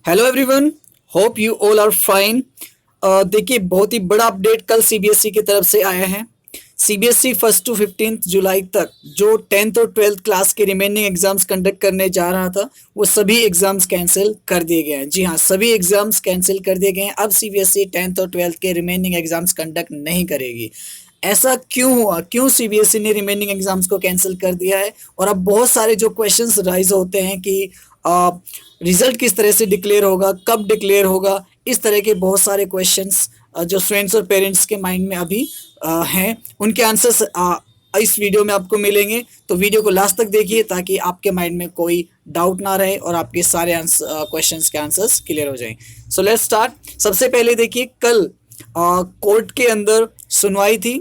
Hello everyone, hope you all are fine. देखिए, बहुत ही बड़ा अपडेट कल सीबीएसई की तरफ से आया है। सीबीएसई 1 से 15 जुलाई तक जो 10th और 12th क्लास के रिमेनिंग एग्जाम्स कंडक्ट करने जा रहा था, वो सभी एग्जाम्स कैंसिल कर दिए गए हैं। जी हाँ, सभी एग्जाम्स कैंसिल कर दिए गए हैं। अब सीबीएसई 10th और 12th के रिमेनिंग एग्जाम्स कंडक्ट नहीं करेगी। ऐसा क्यों हुआ? क्यों सीबीएसई ने रिमेनिंग एग्जाम्स को कैंसिल कर दिया है? और अब बहुत सारे जो क्वेश्चंस राइज होते हैं कि रिजल्ट किस तरह से डिक्लेयर होगा, कब डिक्लेयर होगा, इस तरह के बहुत सारे क्वेश्चंस जो स्टूडेंट्स और पेरेंट्स के माइंड में अभी हैं, उनके आंसर्स इस वीडियो में आपको मिलेंगे। तो वीडियो को लास्ट तक देखिए ताकि आपके माइंड में कोई डाउट ना रहे और आपके सारे क्वेश्चंस के आंसर्स क्लियर हो जाएं। So let's start. सबसे पहले देखिए, कल कोर्ट के अंदर सुनवाई थी,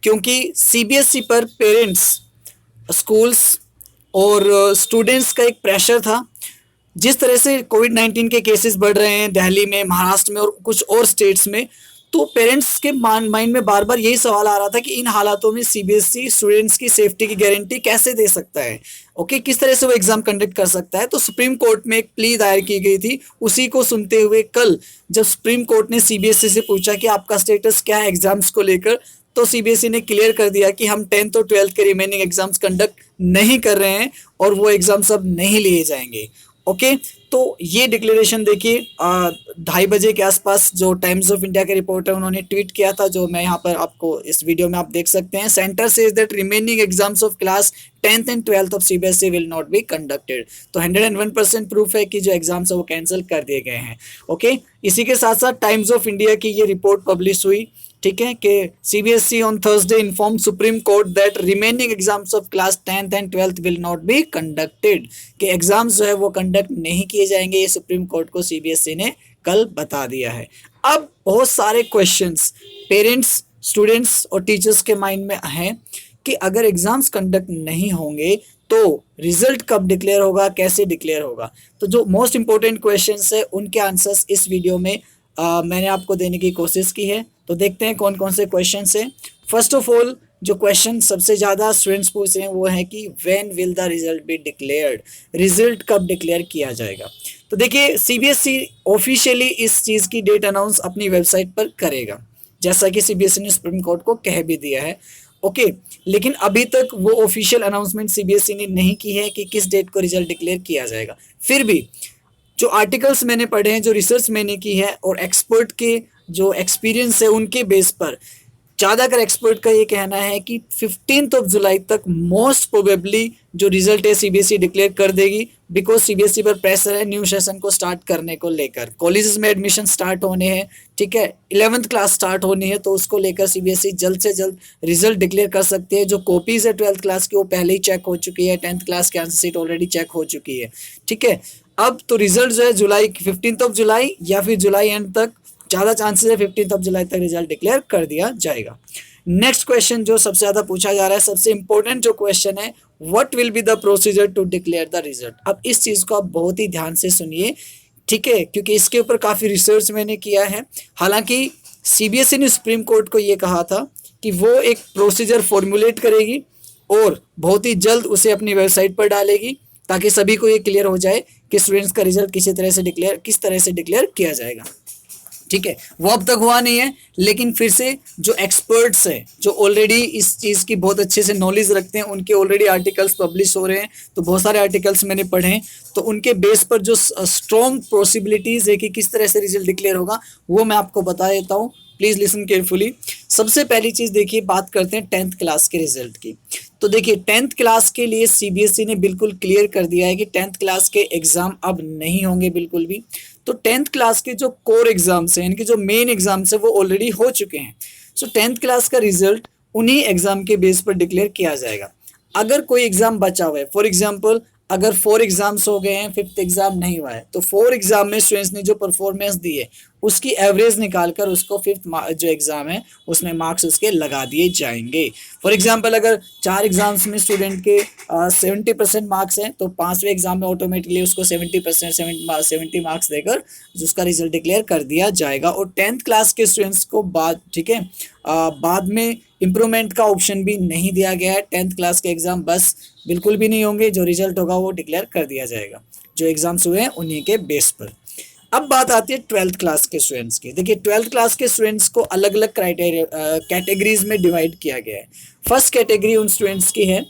क्योंकि सीबीएसई पर पेरेंट्स, स्कूल्स और स्टूडेंट्स का एक प्रेशर था। जिस तरह से कोविड-19 के केसेस बढ़ रहे हैं दिल्ली में, महाराष्ट्र में और कुछ और स्टेट्स में, तो पेरेंट्स के माइंड में बार बार यही सवाल आ रहा था कि इन हालातों में सीबीएसई स्टूडेंट्स की सेफ्टी की गारंटी कैसे दे सकता है। ओके, किस तरह से वो एग्जाम कंडक्ट कर सकता है। तो सुप्रीम कोर्ट में एक प्ली दायर की गई थी। उसी को सुनते हुए कल जब सुप्रीम कोर्ट ने सीबीएसई से पूछा कि आपका स्टेटस क्या है एग्जाम्स को लेकर, तो सीबीएसई ने क्लियर कर दिया कि हम 10th और 12th के रिमेनिंग एग्जाम्स कंडक्ट नहीं कर रहे हैं और वो एग्जाम्स अब नहीं लिए जाएंगे। ओके, तो ये डिक्लेरेशन देखिए 2:30 बजे के आसपास जो टाइम्स ऑफ इंडिया के रिपोर्टर उन्होंने ट्वीट किया था, जो मैं यहाँ पर आपको इस वीडियो में आप देख सकते हैं। Centre says that remaining exams of class 10th and 12th of CBSE will not be conducted. तो 101% प्रूफ है कि जो एग्जाम्स है वो कैंसिल कर दिए गए हैं। ओके, इसी के साथ साथ टाइम्स ऑफ इंडिया की ये रिपोर्ट पब्लिश हुई, ठीक है, कि CBSE on Thursday inform supreme court that remaining exams of class 10th and 12th will not be conducted, कि एग्जाम्स जो है वो कंडक्ट नहीं किए जाएंगे। ये सुप्रीम कोर्ट को सीबीएसई ने कल बता दिया है। अब बहुत सारे क्वेश्चंस पेरेंट्स, स्टूडेंट्स और टीचर्स के माइंड में हैं कि अगर एग्जाम्स कंडक्ट नहीं होंगे तो रिजल्ट कब डिक्लेयर होगा, कैसे डिक्लेयर होगा। तो जो मोस्ट इंपॉर्टेंट क्वेश्चंस है उनके आंसर्स इस वीडियो में मैंने आपको देने की कोशिश की है। तो देखते हैं कौन कौन से क्वेश्चंस हैं। फर्स्ट ऑफ ऑल, जो क्वेश्चन सबसे ज़्यादा स्टूडेंट्स पूछ रहे हैं वो है कि when will the result be declared, result कब डिक्लेयर किया जाएगा। तो देखिए, सीबीएसई ऑफिशियली इस चीज़ की डेट अनाउंस अपनी वेबसाइट पर करेगा, जैसा कि सीबीएसई ने सुप्रीम कोर्ट को कह भी दिया है। ओके, लेकिन अभी तक वो ऑफिशियल अनाउंसमेंट सीबीएसई ने नहीं की है कि किस डेट को रिजल्ट डिक्लेयर किया जाएगा। फिर भी जो आर्टिकल्स मैंने पढ़े हैं, जो रिसर्च मैंने की है और एक्सपर्ट के जो एक्सपीरियंस है उनके बेस पर, ज़्यादातर एक्सपर्ट का ये कहना है कि 15 जुलाई तक मोस्ट प्रोबेबली जो रिजल्ट है सीबीएसई डिक्लेयर कर देगी, बिकॉज सीबीएसई पर प्रेशर है न्यू सेशन को स्टार्ट करने को लेकर। कॉलेजेस में एडमिशन स्टार्ट होने हैं, ठीक है, 11th क्लास स्टार्ट होनी है, तो उसको लेकर सीबीएसई जल्द से जल्द रिजल्ट डिक्लेयर कर सकती है। जो कॉपीज़ है 12th क्लास की वो पहले ही चेक हो चुकी है, 10th क्लास की आंसर शीट ऑलरेडी चेक हो चुकी है, ठीक है। अब तो रिजल्ट जो है जुलाई 15 जुलाई या फिर जुलाई एंड तक, ज़्यादा चांसेस है 15 जुलाई तक रिजल्ट डिक्लेयर कर दिया जाएगा। नेक्स्ट क्वेश्चन जो सबसे ज़्यादा पूछा जा रहा है, सबसे इंपॉर्टेंट जो क्वेश्चन है, what will be the procedure to declare the result. अब इस चीज़ को आप बहुत ही ध्यान से सुनिए, ठीक है, क्योंकि इसके ऊपर काफ़ी रिसर्च मैंने किया है। हालांकि सीबीएसई ने सुप्रीम कोर्ट को ये कहा था कि वो एक प्रोसीजर फॉर्मुलेट करेगी और बहुत ही जल्द उसे अपनी वेबसाइट पर डालेगी, ताकि सभी को ये क्लियर हो जाए कि स्टूडेंट्स का रिजल्ट किस तरह से डिक्लेयर किया जाएगा, ठीक है। वो अब तक हुआ नहीं है, लेकिन फिर से जो एक्सपर्ट्स हैं, जो ऑलरेडी इस चीज़ की बहुत अच्छे से नॉलेज रखते हैं, उनके ऑलरेडी आर्टिकल्स पब्लिश हो रहे हैं। तो बहुत सारे आर्टिकल्स मैंने पढ़े हैं, तो उनके बेस पर जो स्ट्रॉन्ग पॉसिबिलिटीज़ है कि किस तरह से रिजल्ट डिक्लेयर होगा, वो मैं आपको बता देता हूँ। Please listen carefully. सबसे पहली चीज़ देखिए, बात करते हैं 10th क्लास के रिजल्ट की। तो देखिए, 10th क्लास के लिए सीबीएसई ने बिल्कुल क्लियर कर दिया है कि 10th क्लास के एग्ज़ाम अब नहीं होंगे बिल्कुल भी। तो 10th क्लास के जो कोर एग्जाम्स हैं, इनके जो मेन एग्जाम्स हैं, वो ऑलरेडी हो चुके हैं। सो 10th क्लास का रिजल्ट उन्हीं एग्जाम के बेस पर डिक्लेयर किया जाएगा। अगर कोई एग्जाम बचा हुआ है, फॉर एग्जाम्पल अगर 4 एग्जाम्स हो गए हैं, 5th एग्जाम नहीं हुआ है, तो 4 एग्जाम में स्टूडेंट्स ने जो परफॉर्मेंस दी है उसकी एवरेज निकाल कर उसको 5th जो एग्जाम है उसमें मार्क्स उसके लगा दिए जाएंगे। फॉर एग्जाम्पल अगर 4 एग्जाम्स में स्टूडेंट के 70% मार्क्स हैं, तो 5वें एग्जाम में ऑटोमेटिकली उसको 70 मार्क्स देकर उसका रिजल्ट डिक्लेयर कर दिया जाएगा। और 10th क्लास के स्टूडेंट्स को बाद, ठीक है, बाद में इम्प्रूवमेंट का ऑप्शन भी नहीं दिया गया है। 10th क्लास के एग्जाम बस बिल्कुल भी नहीं होंगे, जो रिजल्ट होगा वो डिक्लेयर कर दिया जाएगा, जो एग्जाम्स हुए हैं उन्हीं के बेस पर। अब बात आती है ट्वेल्थ क्लास के स्टूडेंट्स की। देखिए ट्वेल्थ क्लास के स्टूडेंट्स को अलग अलग क्राइटेरिया कैटेगरीज में डिवाइड किया गया है। फर्स्ट कैटेगरी उन स्टूडेंट्स की है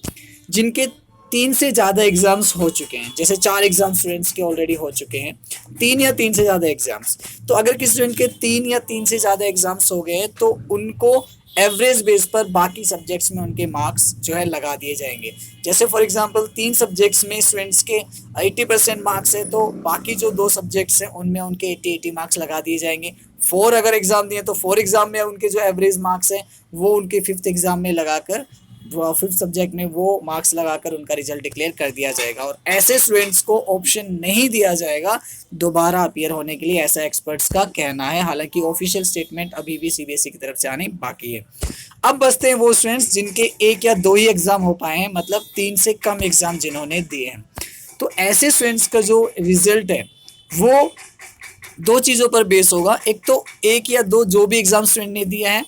जिनके 3 से ज़्यादा एग्जाम्स हो चुके हैं, जैसे 4 एग्जाम स्टूडेंट्स के ऑलरेडी हो चुके हैं, 3 या 3 से ज़्यादा एग्जाम्स। तो अगर किसी स्टूडेंट के 3 या 3 से ज़्यादा एग्जाम्स हो गए हैं तो उनको एवरेज बेस पर बाकी सब्जेक्ट्स में उनके मार्क्स जो है लगा दिए जाएंगे। जैसे फॉर एग्जांपल 3 सब्जेक्ट्स में स्टूडेंट्स के 80% मार्क्स है तो बाकी जो 2 सब्जेक्ट्स हैं उनमें उनके 80 मार्क्स लगा दिए जाएंगे। 4 अगर एग्जाम दिए तो 4 एग्जाम में उनके जो एवरेज मार्क्स हैं वो उनके 5th एग्जाम में लगाकर, वो 5th सब्जेक्ट में वो मार्क्स लगाकर उनका रिजल्ट डिक्लेयर कर दिया जाएगा। और ऐसे स्टूडेंट्स को ऑप्शन नहीं दिया जाएगा दोबारा अपीयर होने के लिए, ऐसा एक्सपर्ट्स का कहना है। हालांकि ऑफिशियल स्टेटमेंट अभी भी सीबीएसई की तरफ से आनी बाकी है। अब बचते हैं वो स्टूडेंट्स जिनके 1 या 2 ही एग्जाम हो पाए हैं, मतलब 3 से कम एग्जाम जिन्होंने दिए हैं। तो ऐसे स्टूडेंट्स का जो रिजल्ट है वो 2 चीज़ों पर बेस होगा। एक तो 1 या 2 जो भी एग्जाम स्टूडेंट ने दिया है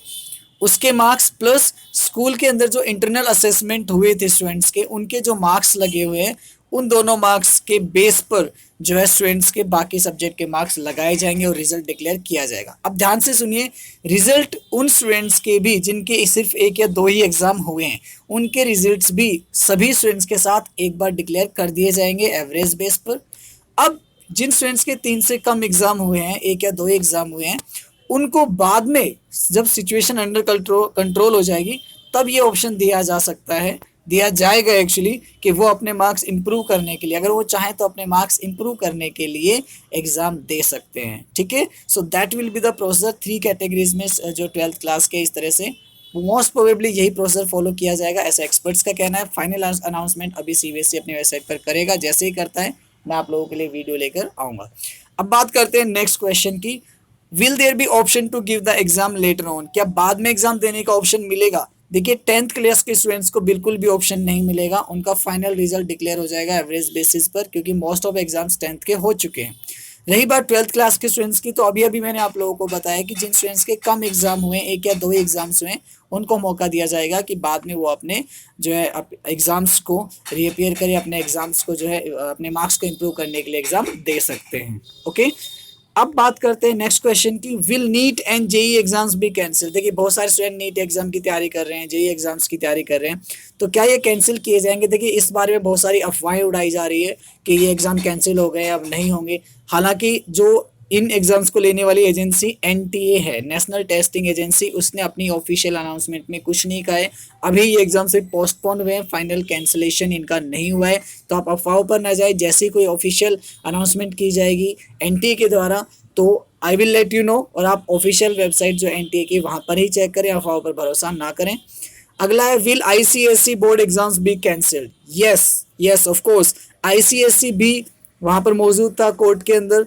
उसके मार्क्स, प्लस स्कूल के अंदर जो इंटरनल असेसमेंट हुए थे स्टूडेंट्स के, उनके जो मार्क्स लगे हुए हैं उन दोनों मार्क्स के बेस पर जो है स्टूडेंट्स के बाकी सब्जेक्ट के मार्क्स लगाए जाएंगे और रिजल्ट डिक्लेयर किया जाएगा। अब ध्यान से सुनिए, रिजल्ट उन स्टूडेंट्स के भी जिनके सिर्फ 1 या 2 ही एग्जाम हुए हैं, उनके रिजल्ट्स भी सभी स्टूडेंट्स के साथ एक बार डिक्लेयर कर दिए जाएंगे एवरेज बेस पर। अब जिन स्टूडेंट्स के 3 से कम एग्जाम हुए हैं, 1 या 2 एग्जाम हुए हैं, उनको बाद में जब सिचुएशन अंडर कंट्रोल हो जाएगी तब ये ऑप्शन दिया जा सकता है, दिया जाएगा एक्चुअली, कि वो अपने मार्क्स इंप्रूव करने के लिए, अगर वो चाहें तो अपने मार्क्स इंप्रूव करने के लिए एग्जाम दे सकते हैं। ठीक है, so that will be the processor 3 categories में जो 12th क्लास के इस तरह से मोस्ट प्रोबेबली यही प्रोसेसर फॉलो किया जाएगा, ऐसा एक्सपर्ट्स का कहना है। फाइनल अनाउंसमेंट अभी सीबीएसई अपनी वेबसाइट पर करेगा, जैसे ही करता है मैं आप लोगों के लिए वीडियो लेकर आऊँगा। अब बात करते हैं नेक्स्ट क्वेश्चन की, will there be option to give the exam later on, क्या बाद में एग्जाम देने का ऑप्शन मिलेगा? देखिए 10th क्लास के स्टूडेंट्स को बिल्कुल भी ऑप्शन नहीं मिलेगा, उनका फाइनल रिजल्ट डिक्लेयर हो जाएगा एवरेज बेसिस पर, क्योंकि मोस्ट ऑफ एग्जाम्स 10th के हो चुके हैं। रही बात 12th क्लास के स्टूडेंट्स की, तो अभी अभी मैंने आप लोगों को बताया कि जिन स्टूडेंट्स के कम एग्जाम हुए, 1 या 2 एग्जाम्स हुए, उनको मौका दिया जाएगा कि बाद में वो अपने जो है एग्जाम्स को रीअपियर करें, अपने एग्जाम्स को जो है अपने मार्क्स को इम्प्रूव करने के लिए एग्जाम दे सकते हैं। ओके, अब बात करते हैं नेक्स्ट क्वेश्चन की, will NEET and JEE exams be cancel. देखिए बहुत सारे स्टूडेंट नीट एग्जाम की तैयारी कर रहे हैं, जेई एग्जाम्स की तैयारी कर रहे हैं, तो क्या ये कैंसिल किए जाएंगे? देखिए इस बारे में बहुत सारी अफवाहें उड़ाई जा रही है कि ये एग्जाम कैंसिल हो गए, अब नहीं होंगे। हालांकि जो इन एग्जाम्स को लेने वाली एजेंसी एनटीए है, नेशनल टेस्टिंग एजेंसी, उसने अपनी ऑफिशियल अनाउंसमेंट में कुछ नहीं कहा है। अभी ये एग्जाम से पोस्टपोन हुए हैं, फाइनल कैंसिलेशन इनका नहीं हुआ है, तो आप अफवाहों पर ना जाए। जैसे ही कोई ऑफिशियल अनाउंसमेंट की जाएगी एनटीए के द्वारा तो I will let you know, और आप ऑफिशियल वेबसाइट जो एनटीए की वहाँ पर ही चेक करें, अफवाहों पर भरोसा ना करें। अगला है, will ICSE board exams B cancelled? Yes yes of course, ICSE भी वहाँ पर मौजूद था कोर्ट के अंदर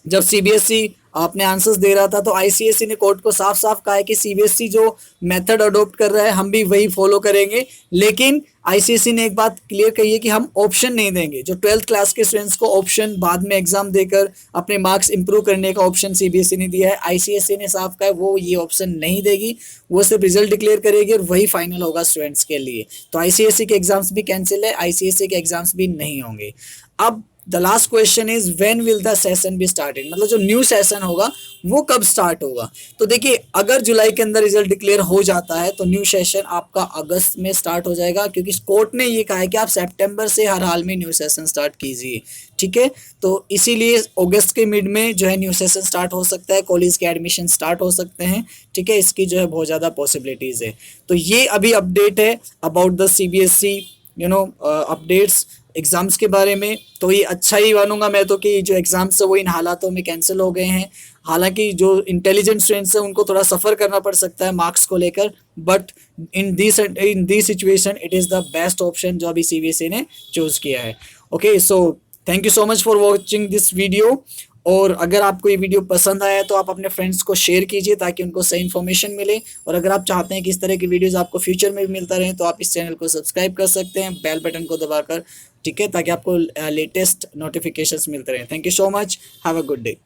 जब सीबीएसई अपने आंसर्स दे रहा था, तो आईसीएसई ने कोर्ट को साफ साफ कहा है कि सीबीएसई जो मेथड अडॉप्ट कर रहा है हम भी वही फॉलो करेंगे। लेकिन आईसीएसई ने एक बात क्लियर कही है कि हम ऑप्शन नहीं देंगे, जो 12th क्लास के स्टूडेंट्स को ऑप्शन बाद में एग्जाम देकर अपने मार्क्स इंप्रूव करने का ऑप्शन सीबीएसई ने दिया है, आईसीएसई ने साफ कहा है वो ये ऑप्शन नहीं देगी, वो सिर्फ रिजल्ट डिक्लेयर करेगी और वही फाइनल होगा स्टूडेंट्स के लिए। तो आईसीएसई के एग्जाम्स भी कैंसिल है, आईसीएसई के एग्जाम्स भी नहीं होंगे। अब the last question is when will the session be started, मतलब जो न्यू सेशन होगा वो कब स्टार्ट होगा? तो देखिए अगर जुलाई के अंदर रिजल्ट डिक्लेयर हो जाता है तो न्यू सेशन आपका अगस्त में स्टार्ट हो जाएगा, क्योंकि कोर्ट ने ये कहा है कि आप सितंबर से हर हाल में न्यू सेशन स्टार्ट कीजिए। ठीक है, तो इसीलिए अगस्त के मिड में जो है न्यू सेशन स्टार्ट हो सकता है, कॉलेज के एडमिशन स्टार्ट हो सकते हैं। ठीक है, इसकी जो है बहुत ज़्यादा पॉसिबिलिटीज़ है। तो ये अभी अपडेट है about the CBSE updates exams के बारे में। तो ये अच्छा ही मानूंगा मैं तो कि जो एग्ज़ाम्स है वो इन हालातों में कैंसिल हो गए हैं। हालांकि जो इंटेलिजेंट स्टूडेंट्स हैं उनको थोड़ा सफ़र करना पड़ सकता है मार्क्स को लेकर, but in this situation it is the best option जो अभी सीबीएसई ने चूज़ किया है। Okay, so thank you so much for watching this video. और अगर आपको ये वीडियो पसंद आया तो आप अपने फ्रेंड्स को शेयर कीजिए ताकि उनको सही इन्फॉर्मेशन मिले। और अगर आप चाहते हैं कि इस तरह की वीडियोस आपको फ्यूचर में भी मिलता रहे तो आप इस चैनल को सब्सक्राइब कर सकते हैं बेल बटन को दबाकर। ठीक है, ताकि आपको लेटेस्ट नोटिफिकेशंस मिलते रहें। Thank you so much, have a good day.